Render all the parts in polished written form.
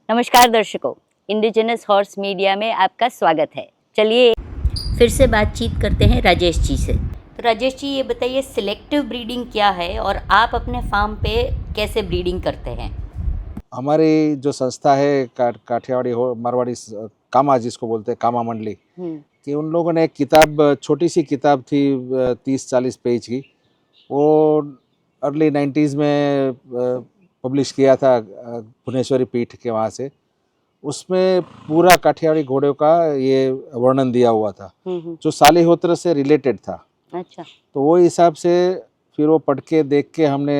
नमस्कार दर्शकों, indigenous horse media में आपका स्वागत है। चलिए फिर से बातचीत करते हैं राजेश जी से। तो राजेश जी, ये बताइए सिलेक्टिव ब्रीडिंग क्या है और आप अपने फार्म पे कैसे ब्रीडिंग करते हैं? हमारी जो संस्था है काठियावाड़ी हो मारवाड़ी कामा जिसको बोलते हैं कामा मंडली कि उन लोगों ने एक किताब, छोटी सी किताब थी 30-40 पेज की, वो अर्ली 90s में पब्लिश किया था भुवनेश्वरी पीठ के वहाँ से। उसमें पूरा काठियावाड़ी घोड़ों का ये वर्णन दिया हुआ था जो सालिहोत्र से रिलेटेड था। अच्छा। तो वो हिसाब से फिर वो पढ़ के देख के हमने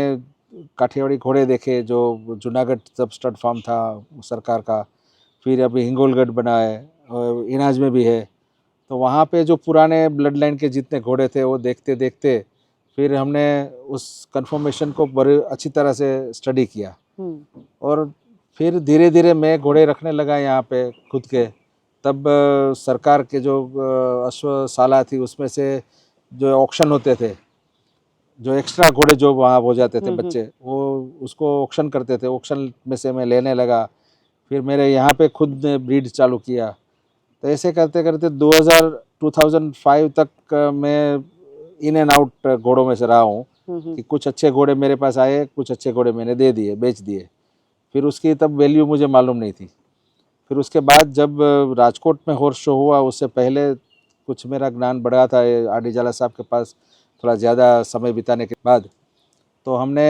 काठियावाड़ी घोड़े देखे, जो जूनागढ़ जब स्टड फार्म था सरकार का, फिर अभी हिंगोलगढ़ बना है और इनाज में भी है। तो वहाँ पे जो पुराने ब्लड लाइन के जितने घोड़े थे वो देखते देखते फिर हमने उस कंफर्मेशन को बड़े अच्छी तरह से स्टडी किया और फिर धीरे धीरे मैं घोड़े रखने लगा यहाँ पे खुद के। तब सरकार के जो अश्वशाला थी उसमें से जो ऑक्शन होते थे, जो एक्स्ट्रा घोड़े जो वहाँ हो जाते थे बच्चे, वो उसको ऑक्शन करते थे। ऑक्शन में से मैं लेने लगा, फिर मेरे यहाँ पे खुद ने ब्रीड चालू किया। तो ऐसे करते करते 2005 तक मैं इन एंड आउट घोड़ों में से रहा हूँ कि कुछ अच्छे घोड़े मेरे पास आए, कुछ अच्छे घोड़े मैंने दे दिए, बेच दिए। फिर उसकी तब वैल्यू मुझे मालूम नहीं थी। फिर उसके बाद जब राजकोट में हॉर्स शो हुआ, उससे पहले कुछ मेरा ज्ञान बढ़ा था आर डी जाला साहब के पास थोड़ा ज़्यादा समय बिताने के बाद। तो हमने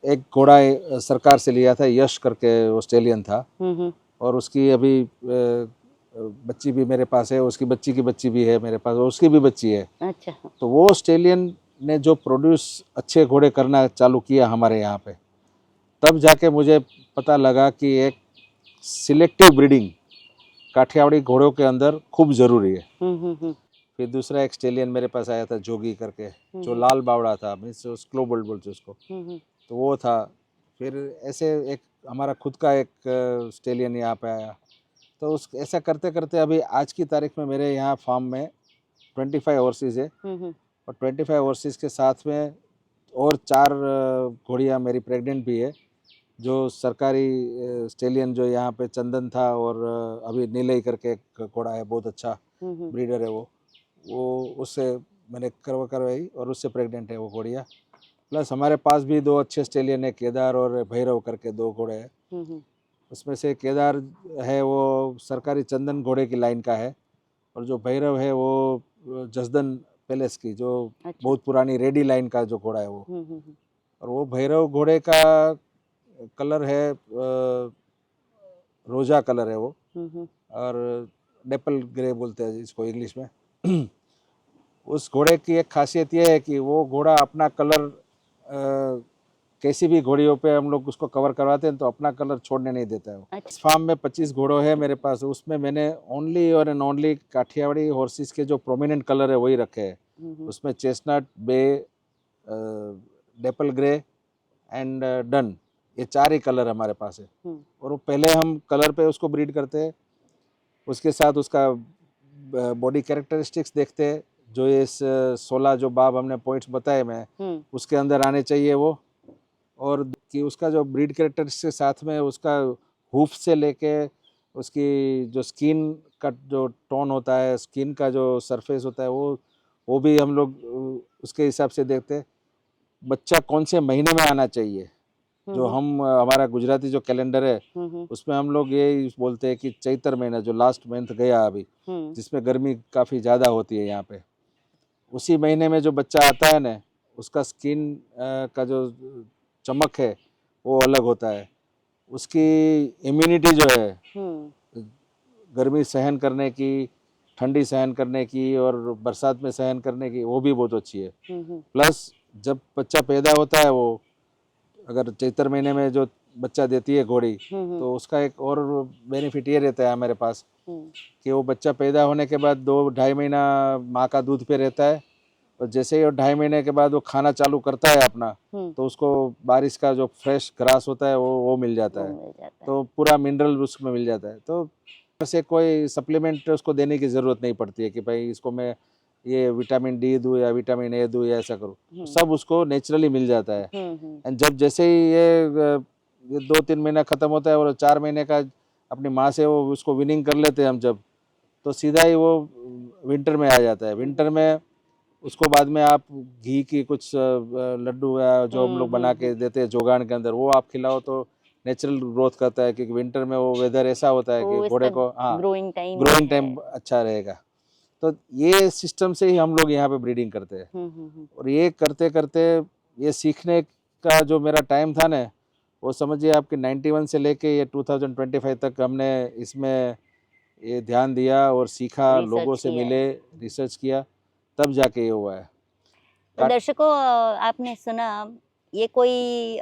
एक घोड़ा सरकार से लिया था, यश करके, ऑस्ट्रेलियन था, और उसकी अभी बच्ची भी मेरे पास है, उसकी बच्ची की बच्ची भी है मेरे पास, और उसकी भी बच्ची है। अच्छा। तो वो ऑस्ट्रेलियन ने जो प्रोड्यूस अच्छे घोड़े करना चालू किया हमारे यहाँ पे, तब जाके मुझे पता लगा कि एक सिलेक्टिव ब्रीडिंग काठियावाड़ी घोड़ों के अंदर खूब ज़रूरी है। फिर दूसरा एक ऑस्ट्रेलियन मेरे पास आया था जोगी करके, जो लाल बावड़ा था, मीन्स स्लो बोल्ट बोलते उसको, तो वो था। फिर ऐसे एक हमारा खुद का एक ऑस्ट्रेलियन यहाँ पे आया। तो उस ऐसा करते करते अभी आज की तारीख में मेरे यहाँ फार्म में 25 हॉर्सेस है, और 25 हॉर्सेस के साथ में और 4 घोड़ियाँ मेरी प्रेग्नेंट भी है। जो सरकारी ऑस्ट्रेलियन जो यहाँ पे चंदन था, और अभी नीलई करके एक घोड़ा है, बहुत अच्छा ब्रीडर है वो उससे मैंने करवाई और उससे प्रेग्नेंट है वो घोड़िया। प्लस हमारे पास भी 2 अच्छे ऑस्ट्रेलियन है, केदार और भैरव करके 2 घोड़े हैं। उसमें से केदार है वो सरकारी चंदन घोड़े की लाइन का है, और जो भैरव है वो जसदन पैलेस की, जो बहुत पुरानी रेडी लाइन का जो घोड़ा है वो। और वो भैरव घोड़े का कलर है रोजा कलर है वो, और डेपल ग्रे बोलते हैं इसको इंग्लिश में। उस घोड़े की एक खासियत ये है कि वो घोड़ा अपना कलर कैसी भी घोड़ियों पे हम लोग उसको कवर करवाते हैं तो अपना कलर छोड़ने नहीं देता है वो। इस फार्म में 25 घोड़ों है मेरे पास, उसमें मैंने ओनली और एंड ओनली काठियावाड़ी हॉर्सेस के जो प्रोमिनेंट कलर है वही रखे हैं। उसमें chestnut, bay, dapple grey and dun, ये 4 ही कलर हमारे पास है। और वो पहले हम कलर पे उसको ब्रीड करते हैं, उसके साथ उसका बॉडी कैरेक्टरिस्टिक्स देखते हैं, जो ये 16 जो बाब हमने पॉइंट्स बताए मैं उसके अंदर आने चाहिए वो। और कि उसका जो ब्रीड कैरेक्टरिस्टिक्स के साथ में उसका हूफ से लेके उसकी जो स्किन का जो टोन होता है, स्किन का जो सरफेस होता है, वो भी हम लोग उसके हिसाब से देखते हैं। बच्चा कौन से महीने में आना चाहिए, जो हम हमारा गुजराती जो कैलेंडर है उसमें हम लोग ये बोलते हैं कि चैत्र महीना जो लास्ट मंथ गया अभी, जिसमें गर्मी काफ़ी ज़्यादा होती है यहाँ पे, उसी महीने में जो बच्चा आता है ना, उसका स्किन का जो चमक है वो अलग होता है। उसकी इम्यूनिटी जो है गर्मी सहन करने की, ठंडी सहन करने की और बरसात में सहन करने की, वो भी बहुत अच्छी है। प्लस जब बच्चा पैदा होता है, वो अगर चैत्र महीने में जो बच्चा देती है घोड़ी, तो उसका एक और बेनिफिट ये रहता है हमारे पास कि वो बच्चा पैदा होने के बाद 2-2.5 महीना माँ का दूध पे रहता है, और जैसे ही 2.5 महीने के बाद वो खाना चालू करता है अपना, तो उसको बारिश का जो फ्रेश ग्रास होता है वो मिल जाता है, तो पूरा मिनरल उसमें मिल जाता है। तो से कोई सप्लीमेंट उसको देने की ज़रूरत नहीं पड़ती है कि भाई इसको मैं ये विटामिन डी दूँ या विटामिन ए दूँ या ऐसा करूँ, सब उसको नेचुरली मिल जाता है। एंड जब जैसे ही ये ये 2-3 महीना ख़त्म होता है और 4 महीने का अपनी माँ से वो उसको विनिंग कर लेते हैं हम जब, तो सीधा ही वो विंटर में आ जाता है। विंटर में उसको बाद में आप घी की कुछ लड्डू या जो हम लोग बना के देते हैं जोगान के अंदर, वो आप खिलाओ तो नेचुरल ग्रोथ करता है, क्योंकि विंटर में वो वेदर ऐसा होता है कि घोड़े को ग्रोइंग टाइम अच्छा रहेगा। तो ये सिस्टम से ही हम लोग यहाँ पे ब्रीडिंग करते हैं। और ये करते करते ये सीखने का जो मेरा टाइम था ना, वो समझिए आपके 91 से लेके ये 2025 तक हमने इसमें ये ध्यान दिया और सीखा, लोगों से मिले, रिसर्च किया, तब जाके ये हुआ है। तो दर्शकों, आपने सुना, ये कोई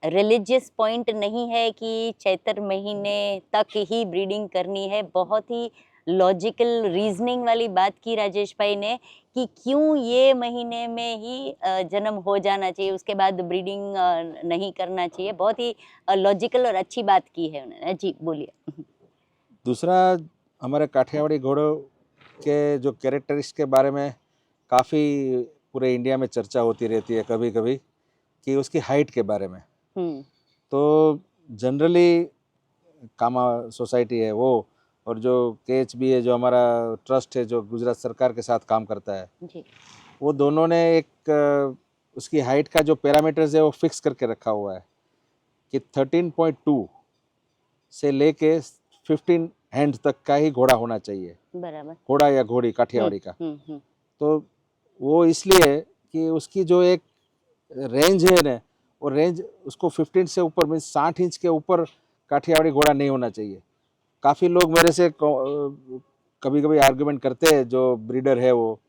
रिलीजियस पॉइंट नहीं है कि चैत्र महीने तक ही ब्रीडिंग करनी है। बहुत ही लॉजिकल रीजनिंग वाली बात की राजेश भाई ने कि क्यों ये महीने में ही जन्म हो जाना चाहिए, उसके बाद ब्रीडिंग नहीं करना चाहिए। बहुत ही लॉजिकल और अच्छी बात की है उन्होंने। जी बोलिए। दूसरा, हमारे काठियावाड़ी घोड़ों के जो कैरेक्टरिस्टिक्स के बारे में काफ़ी पूरे इंडिया में चर्चा होती रहती है कभी कभी, कि उसकी हाइट के बारे में। तो जनरली कामा सोसाइटी है वो, और जो KHB है, जो हमारा ट्रस्ट है जो गुजरात सरकार के साथ काम करता है जी, वो दोनों ने एक उसकी हाइट का जो पैरामीटर्स है वो फिक्स करके रखा हुआ है कि 13.2 से लेके 15 हैंड तक का ही घोड़ा होना चाहिए। बराबर। घोड़ा या घोड़ी काठियावाड़ी का। तो वो इसलिए कि उसकी जो एक रेंज है ना, वो रेंज उसको 15 से ऊपर मीन्स 60 इंच के ऊपर काठियावाड़ी घोड़ा नहीं होना चाहिए। काफ़ी लोग मेरे से कभी कभी आर्गुमेंट करते हैं जो ब्रीडर है वो,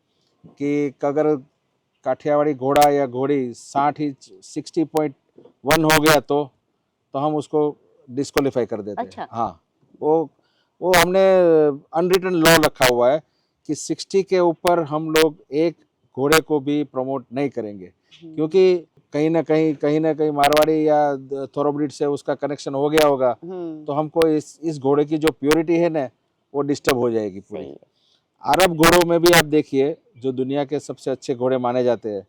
कि अगर काठियावाड़ी घोड़ा या घोड़ी 60 इंच 60.1 हो गया तो हम उसको डिस्क्वालीफाई कर देते हैं। अच्छा। हाँ, वो हमने अनरिटन लॉ रखा हुआ है कि 60 के ऊपर हम लोग एक घोड़े को भी प्रमोट नहीं करेंगे, क्योंकि कहीं ना कहीं मारवाड़ी या थोरोब्रीड से उसका कनेक्शन हो गया होगा, तो हमको इस घोड़े की जो प्योरिटी है ना वो डिस्टर्ब हो जाएगी पूरी। अरब घोड़ों में भी आप देखिए, जो दुनिया के सबसे अच्छे घोड़े माने जाते हैं,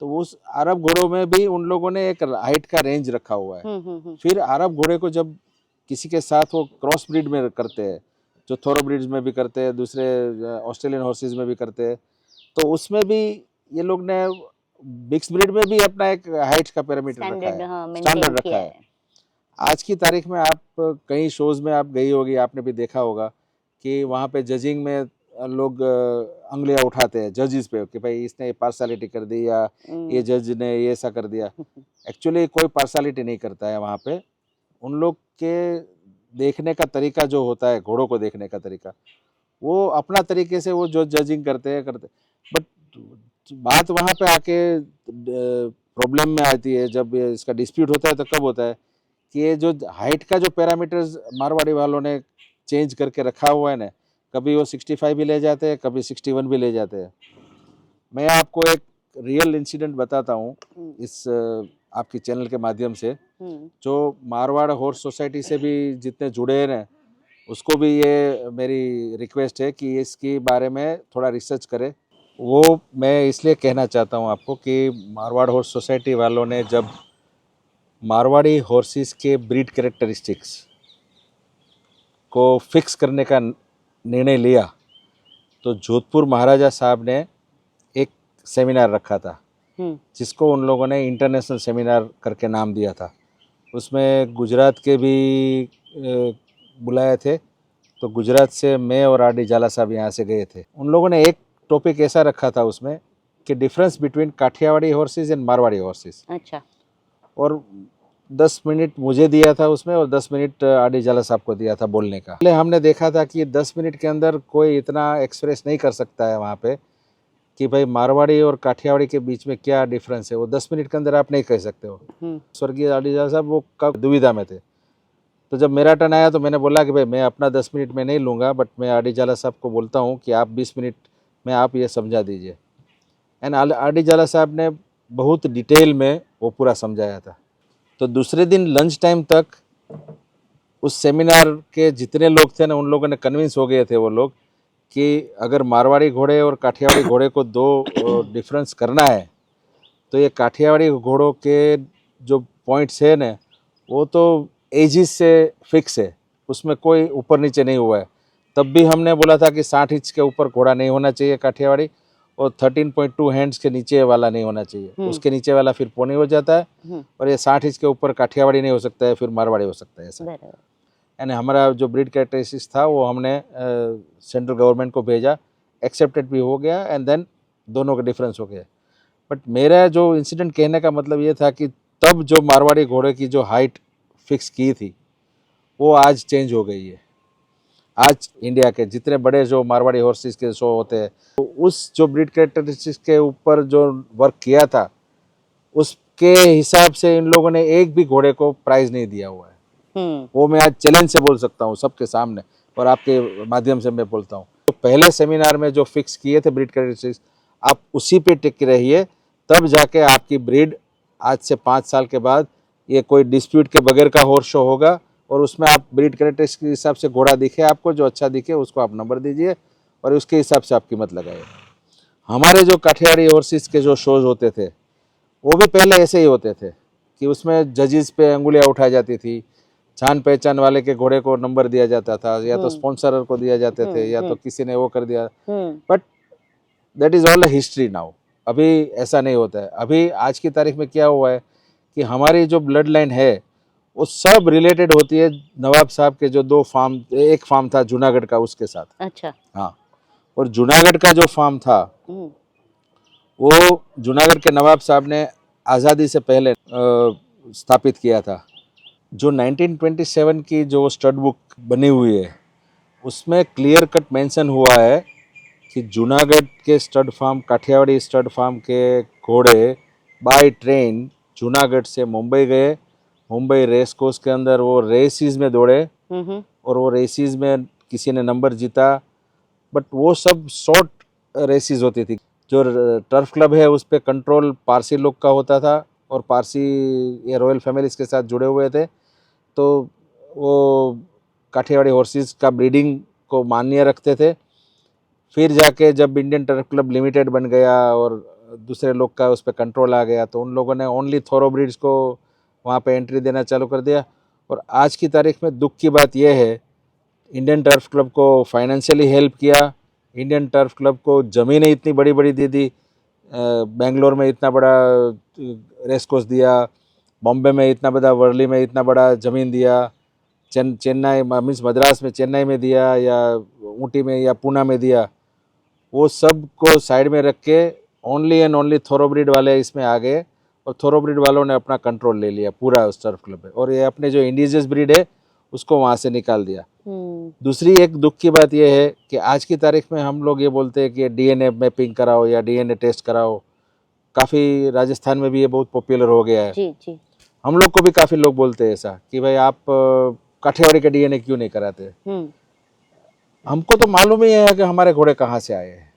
तो उस अरब घोड़ों में भी उन लोगों ने एक हाइट का रेंज रखा हुआ है। फिर अरब घोड़े को जब किसी के साथ वो क्रॉस ब्रीड में करते हैं, जो थोरोब्रीड्स में भी करते हैं, दूसरे ऑस्ट्रेलियन हॉर्सेज में भी करते हैं, तो उसमें भी ये लोग ने मिक्स ब्रीड में भी अपना एक हाइट का पैरामीटर रखा है, स्टैंडर्ड रखा है। आज की तारीख में आप कई शोज में आप गई होगी, आपने भी देखा होगा कि वहाँ पे जजिंग में लोग उंगलियां उठाते हैं जजेस पे कि भाई इसने पार्शलिटी कर दी या ये जज ने ये ऐसा कर दिया। एक्चुअली कोई पार्शलिटी नहीं करता है वहाँ पे। उन लोग के देखने का तरीका जो होता है, घोड़ों को देखने का तरीका, वो अपना तरीके से वो जो जजिंग करते बट बात वहाँ पे आके प्रॉब्लम में आती है जब इसका डिस्प्यूट होता है। तो कब होता है कि ये जो हाइट का जो पैरामीटर्स मारवाड़ी वालों ने चेंज करके रखा हुआ है ना, कभी वो 65 भी ले जाते हैं, कभी 61 भी ले जाते हैं। मैं आपको एक रियल इंसिडेंट बताता हूँ इस आपकी चैनल के माध्यम से। जो मारवाड़ हॉर्स सोसाइटी से भी जितने जुड़े हैं ना, उसको भी ये मेरी रिक्वेस्ट है कि इसके बारे में थोड़ा रिसर्च करें। वो मैं इसलिए कहना चाहता हूँ आपको कि मारवाड़ हॉर्स सोसाइटी वालों ने जब मारवाड़ी हॉर्सेस के ब्रीड कैरेक्टरिस्टिक्स को फिक्स करने का निर्णय लिया, तो जोधपुर महाराजा साहब ने एक सेमिनार रखा था जिसको उन लोगों ने इंटरनेशनल सेमिनार करके नाम दिया था। उसमें गुजरात के भी बुलाए थे, तो गुजरात से मैं और RD झाला साहब यहाँ से गए थे। उन लोगों ने एक टॉपिक ऐसा रखा था उसमें कि difference between Kathiawadi horses and Marwari horses. अच्छा। और 10 मिनट मुझे दिया था उसमें और 10 मिनट RD झाला साहब को दिया था बोलने का। पहले हमने देखा था कि 10 मिनट के अंदर कोई इतना एक्सप्रेस नहीं कर सकता है वहाँ पे कि भाई मारवाड़ी और काठियावाड़ी के बीच में क्या डिफरेंस है, वो 10 मिनट के अंदर आप नहीं कह सकते हो। स्वर्गीय RD झाला साहब वो कब दुविधा में थे। तो जब मेरा टर्न आया तो मैंने बोला कि भाई मैं अपना 10 मिनट में नहीं लूँगा, बट मैं RD झाला साहब को बोलता हूँ कि आप 20 मिनट में आप ये समझा दीजिए। एंड RD झाला साहब ने बहुत डिटेल में वो पूरा समझाया था। तो दूसरे दिन लंच टाइम तक उस सेमिनार के जितने लोग थे ना, उन लोगों ने कन्विंस हो गए थे वो लोग कि अगर मारवाड़ी घोड़े और काठियावाड़ी घोड़े को दो डिफरेंस करना है, तो ये काठियावाड़ी घोड़ों के जो पॉइंट्स है ना, वो तो एजिस से फिक्स है, उसमें कोई ऊपर नीचे नहीं हुआ है। तब भी हमने बोला था कि 60 इंच के ऊपर घोड़ा नहीं होना चाहिए काठियावाड़ी, और 13.2 हैंड्स के नीचे वाला नहीं होना चाहिए। उसके नीचे वाला फिर पोनी हो जाता है, और ये 60 इंच के ऊपर काठियावाड़ी नहीं हो सकता है, फिर मारवाड़ी हो सकता है ऐसा। यानी हमारा जो ब्रीड कैरेक्टरिस्टिक्स था वो हमने सेंट्रल गवर्नमेंट को भेजा, एक्सेप्टेड भी हो गया, एंड देन दोनों का डिफरेंस हो गया। बट मेरा जो इंसिडेंट कहने का मतलब ये था कि तब जो मारवाड़ी घोड़े की जो हाइट फिक्स की थी वो आज चेंज हो गई है। आज इंडिया के जितने बड़े जो मारवाड़ी हॉर्सेस के शो होते हैं, तो उस जो ब्रीड कैरेक्टरिस्टिक्स के ऊपर जो वर्क किया था उसके हिसाब से इन लोगों ने एक भी घोड़े को प्राइज नहीं दिया हुआ है। वो मैं आज चैलेंज से बोल सकता हूँ सबके सामने, और आपके माध्यम से मैं बोलता हूँ। तो पहले सेमिनार में जो फिक्स किए थे ब्रीड कैरेक्टरिस्टिक्स, आप उसी पे टिक रहिए, तब जाके आपकी ब्रीड आज से 5 साल के बाद ये कोई डिस्प्यूट के बगैर का हॉर्स शो होगा, और उसमें आप ब्रीड कैरेक्टरिस्टिक्स के हिसाब से घोड़ा दिखे आपको, जो अच्छा दिखे उसको आप नंबर दीजिए और उसके हिसाब से आप कीमत लगाइए। हमारे जो काठियावाड़ी हॉर्सेस के जो शोज होते थे वो भी पहले ऐसे ही होते थे कि उसमें जजेस पे अंगुलियां उठाई जाती थी, जान पहचान वाले के घोड़े को नंबर दिया जाता था, या तो स्पॉन्सर को दिया जाते थे, या तो किसी ने वो कर दिया। But that is all a history now. अभी ऐसा नहीं होता है। अभी आज की तारीख में क्या हुआ है कि हमारी जो ब्लड लाइन है वो सब रिलेटेड होती है नवाब साहब के जो 2 फार्म, एक फार्म था जूनागढ़ का उसके साथ। अच्छा। हाँ, और जूनागढ़ का जो फार्म था वो जूनागढ़ के नवाब साहब ने आज़ादी से पहले स्थापित किया था। जो 1927 की जो स्टड बुक बनी हुई है उसमें क्लियर कट मेंशन हुआ है कि जूनागढ़ के stud farm, Kathiawadi stud farm के घोड़े बाय ट्रेन जूनागढ़ से मुंबई गए, मुंबई रेस कोर्स के अंदर वो रेसिस में दौड़े, और वो रेसिस में किसी ने नंबर जीता। बट वो सब शॉर्ट रेसिस होती थी। जो टर्फ क्लब है उस पर कंट्रोल पारसी लोग का होता था, और पारसी ये रॉयल फैमिलीज के साथ जुड़े हुए थे, तो वो काठियावाड़ी हॉर्सेस का ब्रीडिंग को मान्य रखते थे। फिर जाके जब इंडियन टर्फ क्लब लिमिटेड बन गया और दूसरे लोग का उस पर कंट्रोल आ गया, तो उन लोगों ने ओनली थोरोब्रीड्स को वहाँ पे एंट्री देना चालू कर दिया। और आज की तारीख में दुख की बात यह है, इंडियन टर्फ क्लब को फाइनेंशियली हेल्प किया, इंडियन टर्फ क्लब को ज़मीनें इतनी बड़ी बड़ी दे दी, बेंगलोर में इतना बड़ा रेस कोर्स दिया, बॉम्बे में इतना बड़ा, वर्ली में इतना बड़ा ज़मीन दिया, चेन्नई मीन्स मद्रास में, चेन्नई में दिया, या ऊटी में या पूना में दिया। वो सब को साइड में रख के ओनली एंड ओनली थोरोब्रीड वाले इसमें आ गए, और थोरोब्रीड वालों ने अपना कंट्रोल ले लिया पूरा उस टर्फ क्लब पे, और ये अपने जो इंडिजियस ब्रीड है उसको वहाँ से निकाल दिया। दूसरी एक दुख की बात यह है कि आज की तारीख में हम लोग ये बोलते हैं कि डीएनए मैपिंग कराओ या डीएनए टेस्ट कराओ। काफ़ी राजस्थान में भी ये बहुत पॉपुलर हो गया है। जी। हम लोग को भी काफ़ी लोग बोलते हैं ऐसा कि भाई आप काठियावाड़ी का डीएनए क्यों नहीं कराते। हमको तो मालूम ही है कि हमारे घोड़े कहाँ से आए हैं,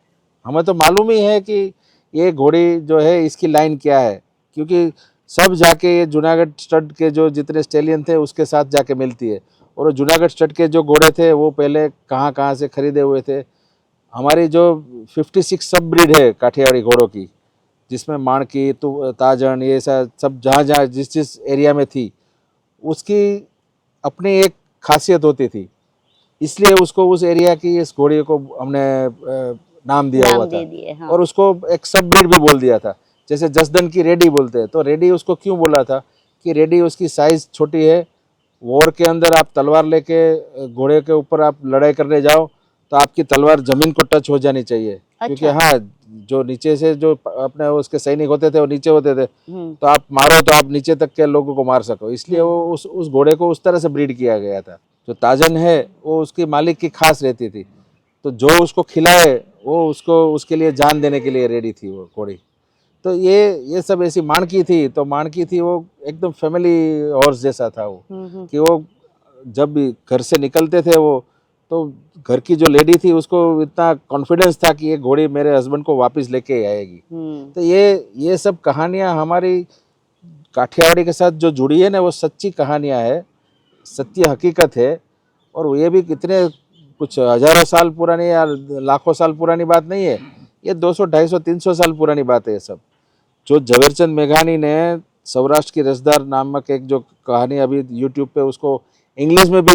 हमें तो मालूम ही है कि ये घोड़ी जो है इसकी लाइन क्या है, क्योंकि सब जाके ये जूनागढ़ स्टड के जो जितने स्टेलियन थे उसके साथ जाके मिलती है, और जूनागढ़ स्टड के जो घोड़े थे वो पहले कहाँ कहाँ से खरीदे हुए थे। हमारी जो 56 सब ब्रीड है काठियावाड़ी घोड़ों की, जिसमें माणकी, ताजन, ये सब जहाँ जहाँ जिस एरिया में थी उसकी अपनी एक खासियत होती थी, इसलिए उसको उस एरिया की इस घोड़ी को हमने नाम दिया हुआ था। हाँ। और उसको एक सब ब्रीड भी बोल दिया था। जैसे जसदन की रेडी बोलते हैं, तो रेडी उसको क्यों बोला था कि रेडी उसकी साइज छोटी है, वॉर के अंदर आप तलवार लेके घोड़े के ऊपर आप लड़ाई करने जाओ तो आपकी तलवार जमीन को टच हो जानी चाहिए। अच्छा। क्योंकि हाँ, जो नीचे से जो अपने उसके सैनिक होते थे वो नीचे होते थे, तो आप मारो तो आप नीचे तक के लोगों को मार सको, इसलिए वो उस घोड़े को उस तरह से ब्रीड किया गया था। जो ताजन है वो उसकी मालिक की खास रहती थी, तो जो उसको खिलाए वो उसको उसके लिए जान देने के लिए रेडी थी वो घोड़ी। तो ये सब ऐसी माणकी थी, तो माणकी थी वो एकदम फैमिली हॉर्स जैसा था वो, कि वो जब भी घर से निकलते थे वो, तो घर की जो लेडी थी उसको इतना कॉन्फिडेंस था कि ये घोड़ी मेरे हस्बैंड को वापस लेके आएगी। तो ये सब कहानियाँ हमारी काठियावाड़ी के साथ जो जुड़ी है ना, वो सच्ची कहानियाँ है, सत्य हकीकत है। और ये भी कितने कुछ हजारों साल पुरानी या लाखों साल पुरानी बात नहीं है, ये 200, 250, 300 साल पुरानी बात है। ये सब जो झवेरचंद मेघानी ने सौराष्ट्र की रसदार नामक एक जो कहानी अभी यूट्यूब पे उसको इंग्लिश में भी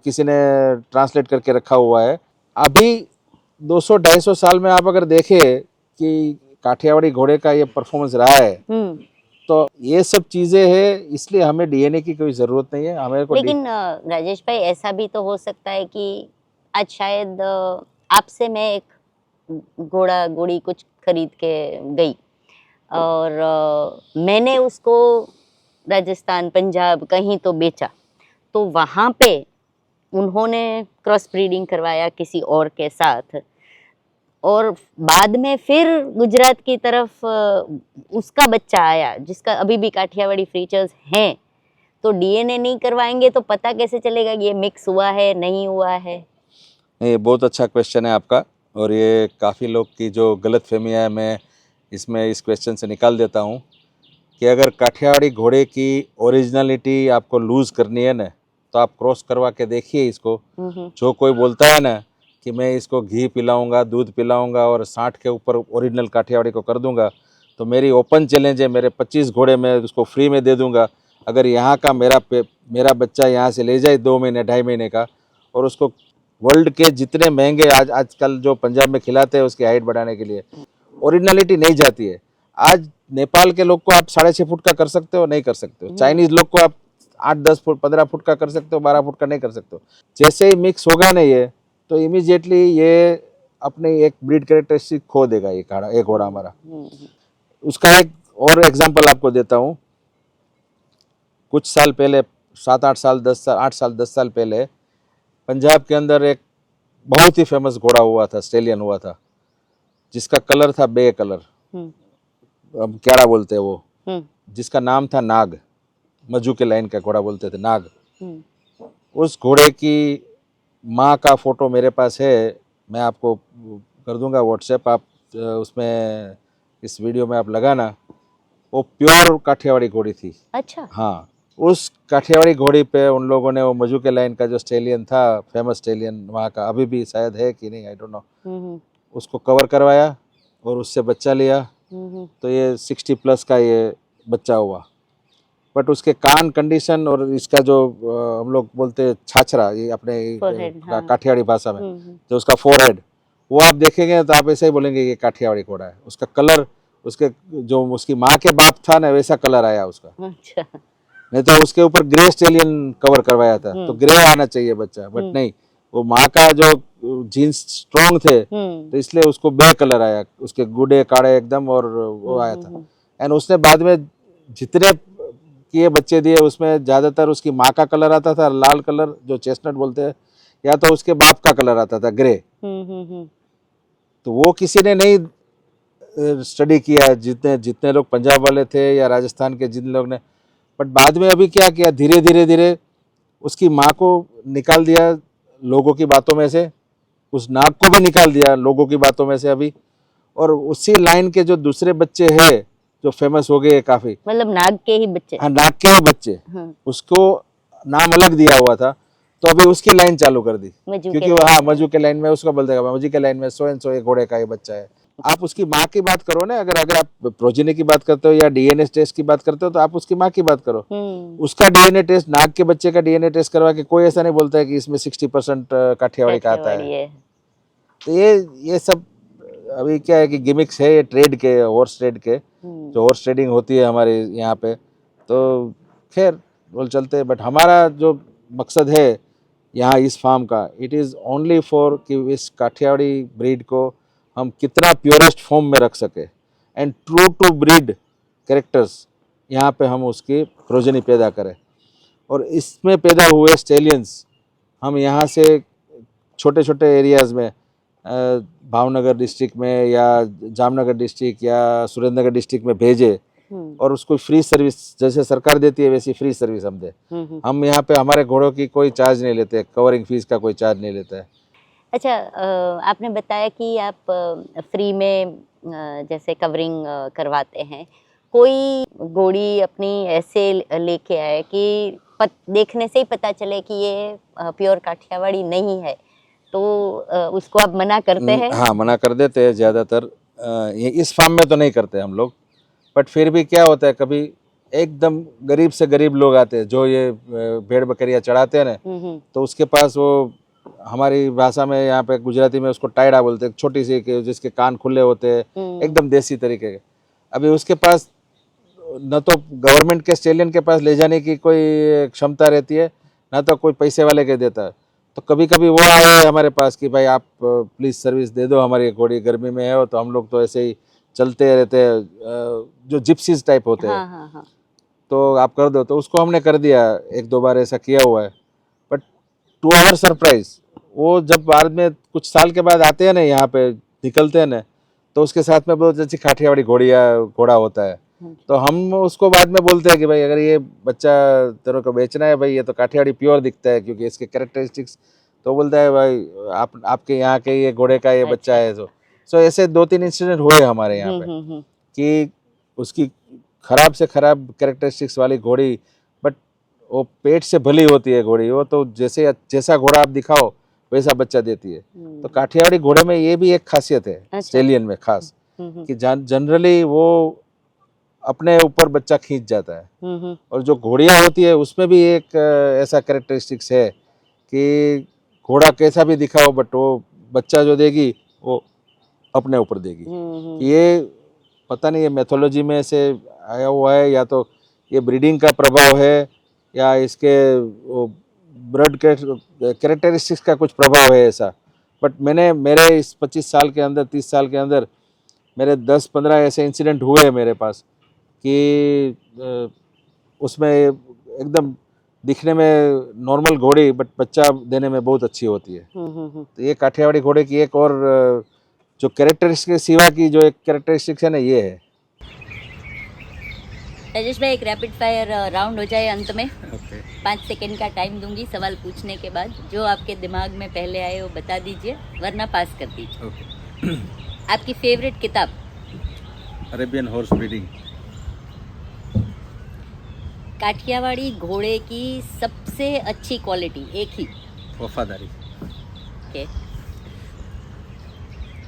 किसी ने ट्रांसलेट करके रखा हुआ है। अभी 200-250 साल में आप अगर देखें कि काठियावाड़ी घोड़े का ये परफॉर्मेंस रहा है, तो ये सब चीजें हैं, इसलिए हमें डीएनए की कोई जरूरत नहीं है हमें को। लेकिन राजेश भाई, ऐसा भी तो हो सकता है कि आज शायद आपसे मैं एक घोड़ा घोड़ी कुछ खरीद के गई और मैंने उसको राजस्थान, पंजाब कहीं तो बेचा, तो वहाँ पे उन्होंने क्रॉस ब्रीडिंग करवाया किसी और के साथ, और बाद में फिर गुजरात की तरफ उसका बच्चा आया जिसका अभी भी काठियावाड़ी फीचर्स हैं, तो डीएनए नहीं करवाएंगे तो पता कैसे चलेगा कि ये मिक्स हुआ है नहीं हुआ है? ये बहुत अच्छा क्वेश्चन है आपका, और ये काफ़ी लोग की जो गलत फहमियाँ है मैं इसमें इस क्वेश्चन से निकाल देता हूँ कि अगर काठियावाड़ी घोड़े की ओरिजिनलिटी आपको लूज़ करनी है ना, तो आप क्रॉस करवा के देखिए इसको। जो कोई बोलता है ना कि मैं इसको घी पिलाऊंगा, दूध पिलाऊंगा और 60 के ऊपर ओरिजिनल काठियावाड़ी को कर दूंगा, तो मेरी ओपन चैलेंज है, मेरे 25 घोड़े मैं उसको फ्री में दे दूंगा। अगर यहाँ का मेरा बच्चा यहाँ से ले जाए 2 महीने 2.5 महीने का, और उसको वर्ल्ड के जितने महंगे आजकल जो पंजाब में खिलाते हैं उसकी हाइट बढ़ाने के लिए, ओरिजिनलिटी नहीं जाती है। आज नेपाल के लोग को आप 6.5 फुट का कर सकते हो, नहीं कर सकते हो। चाइनीज लोग को आप 8-10 फुट 15 फुट का कर सकते हो, 12 फुट का नहीं कर सकते हो। जैसे ही मिक्स होगा ना ये, तो इमीडिएटली ये अपने एक ब्रीड कैरेक्टरिस्टिक खो देगा ये घोड़ा हमारा। उसका एक और एग्जांपल आपको देता हूँ। कुछ साल पहले 7-8 साल 10 साल 8 साल 10 साल पहले पंजाब के अंदर एक बहुत ही फेमस घोड़ा हुआ था, स्टेलियन हुआ था, जिसका कलर था बे कलर, अब क्या बोलते हैं वो, जिसका नाम था नाग। मजू के लाइन का घोड़ा बोलते थे, नाग। उस घोड़े की माँ का फोटो मेरे पास है, मैं आपको कर दूंगा व्हाट्सएप, आप उसमें इस वीडियो में आप लगाना। वो प्योर काठियावाड़ी घोड़ी थी। अच्छा। हाँ, उस काठियावाड़ी घोड़ी पे उन लोगों ने वो मजू के लाइन का जो स्टेलियन था, फेमस स्टेलियन वहाँ का, अभी भी शायद है कि नहीं, आई डोंट नो, उसको कवर करवाया और उससे बच्चा लिया। तो ये 60+ का ये बच्चा हुआ। बट उसके कान कंडीशन और इसका जो हम लोग बोलते हैं छाछरा, ये अपने काठियावाड़ी भाषा में जो उसका फोरहेड, वो आप देखेंगे तो आप ऐसे ही बोलेंगे ये काठियावाड़ी घोड़ा है। उसका कलर, उसके जो उसकी माँ के बाप था ना, वैसा कलर आया उसका। अच्छा। नहीं तो उसके ऊपर ग्रे स्टेलियन कवर करवाया था, तो ग्रे आना चाहिए बच्चा, बट नहीं, वो माँ का जो जीन्स स्ट्रॉन्ग थे, तो इसलिए उसको बे कलर आया, उसके गुडे काड़े एकदम, और वो आया था। एंड उसने बाद में जितने किए बच्चे दिए, उसमें ज़्यादातर उसकी माँ का कलर आता था लाल कलर, जो चेस्टनट बोलते हैं, या तो उसके बाप का कलर आता था ग्रे। तो वो किसी ने नहीं स्टडी किया, जितने लोग पंजाब वाले थे या राजस्थान के जिन लोग ने। बट बाद में अभी क्या किया, धीरे धीरे धीरे उसकी माँ को निकाल दिया लोगों की बातों में से, उस नाग को भी निकाल दिया लोगों की बातों में से अभी, और उसी लाइन के जो दूसरे बच्चे हैं जो फेमस हो गए काफी, मतलब नाग के ही बच्चे। हाँ, नाग के ही बच्चे, उसको नाम अलग दिया हुआ था, तो अभी उसकी लाइन चालू कर दी, क्योंकि वो हाँ मजू के लाइन में उसको बोल देगा मजू के लाइन में सो एंड सो एक घोड़े का ये बच्चा है। आप उसकी माँ की बात करो ना, अगर आप प्रोजेनी की बात करते हो या डीएनए टेस्ट की बात करते हो, तो आप उसकी माँ की बात करो। उसका डीएनए टेस्ट, नाग के बच्चे का डीएनए टेस्ट करवा के कोई ऐसा नहीं बोलता है कि इसमें 60% काठियावाड़ी का आता है। तो ये सब अभी क्या है कि गिमिक्स है, ये ट्रेड के, हॉर्स ट्रेड के, जो हॉर्स ट्रेडिंग होती है हमारे यहाँ पे, तो खैर बोल चलते हैं। बट हमारा जो मकसद है यहाँ इस फार्म का, इट इज़ ओनली फॉर कि इस काठियावाड़ी ब्रीड को हम कितना प्योरेस्ट फॉर्म में रख सके, and true to breed characters यहाँ पे हम उसकी प्रोजेनी पैदा करें। और इसमें पैदा हुए स्टेलियंस हम यहाँ से छोटे छोटे एरियाज़ में, भावनगर डिस्ट्रिक्ट में या जामनगर डिस्ट्रिक्ट या सुरेंद्रनगर डिस्ट्रिक्ट में भेजे, और उसको फ्री सर्विस जैसे सरकार देती है वैसी फ्री सर्विस हम दे। हम यहाँ पे हमारे घोड़ों की कोई चार्ज नहीं लेते, कवरिंग फीस का कोई चार्ज नहीं लेता है। अच्छा, आपने बताया कि आप फ्री में जैसे कवरिंग करवाते हैं। कोई घोड़ी अपनी ऐसे लेके आए कि देखने से ही पता चले कि ये प्योर काठियावाड़ी नहीं है, तो उसको आप मना करते हैं? हाँ, मना कर देते हैं ज़्यादातर। ये इस फार्म में तो नहीं करते हम लोग, बट फिर भी क्या होता है, कभी एकदम गरीब से गरीब लोग आते हैं जो ये भेड़ बकरियां चढ़ाते हैं ना, तो उसके पास वो हमारी भाषा में यहाँ पे गुजराती में उसको टायडा बोलते हैं, छोटी सी जिसके कान खुले होते हैं, एकदम देसी तरीके के। अभी उसके पास न तो गवर्नमेंट के स्टेलियन के पास ले जाने की कोई क्षमता रहती है, ना तो कोई पैसे वाले के देता है। तो कभी कभी वो आए हमारे पास कि भाई आप प्लीज़ सर्विस दे दो, हमारी घोड़ी गर्मी में है, तो हम लोग तो ऐसे ही चलते रहते हैं, जो जिप्सीज टाइप होते हैं, हाँ। तो आप कर दो। तो उसको हमने कर दिया, एक दो बार ऐसा किया हुआ है। बट टू आवर सरप्राइज, वो जब बाद में कुछ साल के बाद आते हैं ना, यहाँ पे निकलते हैं ना, तो उसके साथ में बहुत अच्छी काठियावाड़ी घोड़ा होता है। तो हम उसको बाद में बोलते हैं कि भाई अगर ये बच्चा तेरे को बेचना है भाई, ये तो काठियावाड़ी प्योर दिखता है क्योंकि इसके कैरेक्टरिस्टिक्स, तो बोलता है भाई आपके यहाँ के ये घोड़े का ये बच्चा है। सो ऐसे 2-3 इंसिडेंट हुए हमारे यहाँ पे कि उसकी खराब से खराब कैरेक्टरिस्टिक्स वाली घोड़ी, बट वो पेट से भली होती है घोड़ी, वो तो जैसा घोड़ा आप दिखाओ वैसा बच्चा देती है। तो काठियावाड़ी घोड़े में ये भी एक खासियत है, स्टेलियन में खास, कि जनरली वो अपने ऊपर बच्चा खींच जाता है। और जो घोड़ियाँ होती है उसमें भी एक ऐसा कैरेक्टरिस्टिक्स है कि घोड़ा कैसा भी दिखाओ बट वो बच्चा जो देगी वो अपने ऊपर देगी। ये पता नहीं ये मैथोलॉजी में से आया हुआ है, या तो ये ब्रीडिंग का प्रभाव है, या इसके ब्लड के कैरेक्टरिस्टिक्स का कुछ प्रभाव है ऐसा। बट मैंने मेरे इस 25 साल के अंदर, 30 साल के अंदर मेरे 10-15 ऐसे इंसिडेंट हुए हैं मेरे पास कि उसमें एकदम दिखने में नॉर्मल घोड़ी बट बच्चा देने में बहुत अच्छी होती है। तो ये काठियावाड़ी घोड़े की एक और जो कैरेक्टरिस्टिक सिवा की जो एक कैरेक्टरिस्टिक्स है ना, ये है। राजेश भाई, एक रैपिड फायर राउंड हो जाए अंत में। 5 सेकंड का टाइम दूंगी सवाल पूछने के बाद, जो आपके दिमाग में पहले आए वो बता दीजिए, वरना पास कर दीजिए। आपकी फेवरेट किताब? Arabian horse breeding. काठियावाड़ी घोड़े की सबसे अच्छी क्वालिटी एक ही? वफादारी। ओके।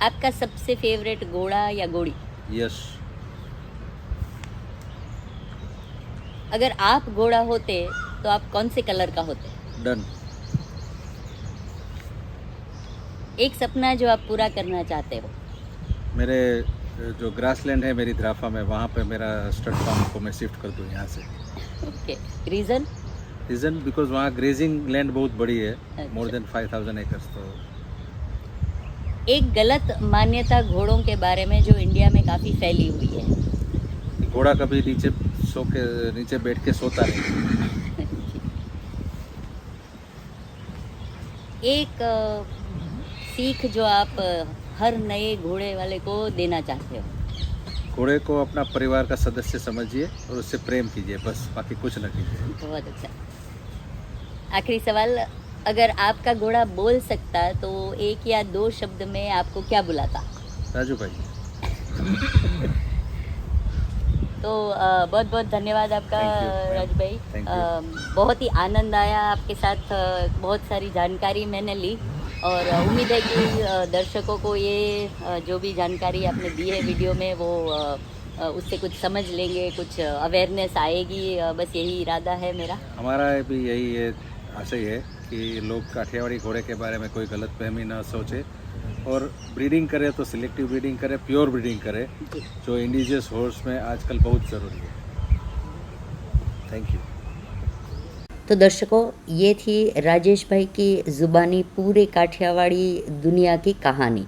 आपका सबसे फेवरेट घोड़ा या घोड़ी? यश। अगर आप घोड़ा होते तो आप कौन से कलर का होते? डन। एक सपना जो आप पूरा करना चाहते हो? मेरे जो ग्रासलैंड है मेरी द्राफा में, वहाँ पे मेरा स्टड फार्म को मैं शिफ्ट कर दूँ यहाँ से। ओके। रीज़न बिकॉज वहाँ ग्रेजिंग लैंड बहुत बड़ी है, मोर देन 5000 एकर्स। तो एक गलत मान्यता घोड़ों के बारे में जो इंडिया में काफ़ी फैली हुई है? घोड़ा कभी नीचे बैठ के सोता नहीं। एक सीख जो आप हर नए घोड़े वाले को देना चाहते हो? घोड़े को अपना परिवार का सदस्य समझिए और उससे प्रेम कीजिए, बस, बाकी कुछ न कीजिए। बहुत अच्छा। आखिरी सवाल, अगर आपका घोड़ा बोल सकता तो 1 या 2 शब्द में आपको क्या बुलाता? राजू भाई। तो बहुत बहुत धन्यवाद आपका राजू भाई। बहुत ही आनंद आया आपके साथ, बहुत सारी जानकारी मैंने ली, और उम्मीद है कि दर्शकों को ये जो भी जानकारी आपने दी है वीडियो में, वो उससे कुछ समझ लेंगे, कुछ अवेयरनेस आएगी। बस यही इरादा है मेरा। हमारा भी यही है, आशा है कि लोग काठियावाड़ी घोड़े के बारे में कोई गलत फहमी ना सोचे, और ब्रीडिंग करे तो सिलेक्टिव ब्रीडिंग करे, प्योर ब्रीडिंग करे, जो इंडिजियस हॉर्स में आजकल बहुत ज़रूरी है। Thank you. तो दर्शकों, ये थी राजेश भाई की ज़ुबानी पूरे काठियावाड़ी दुनिया की कहानी।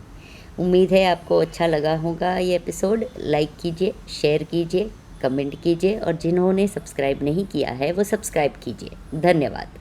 उम्मीद है आपको अच्छा लगा होगा ये एपिसोड। लाइक कीजिए, शेयर कीजिए, कमेंट कीजिए, और जिन्होंने सब्सक्राइब नहीं किया है वो सब्सक्राइब कीजिए। धन्यवाद।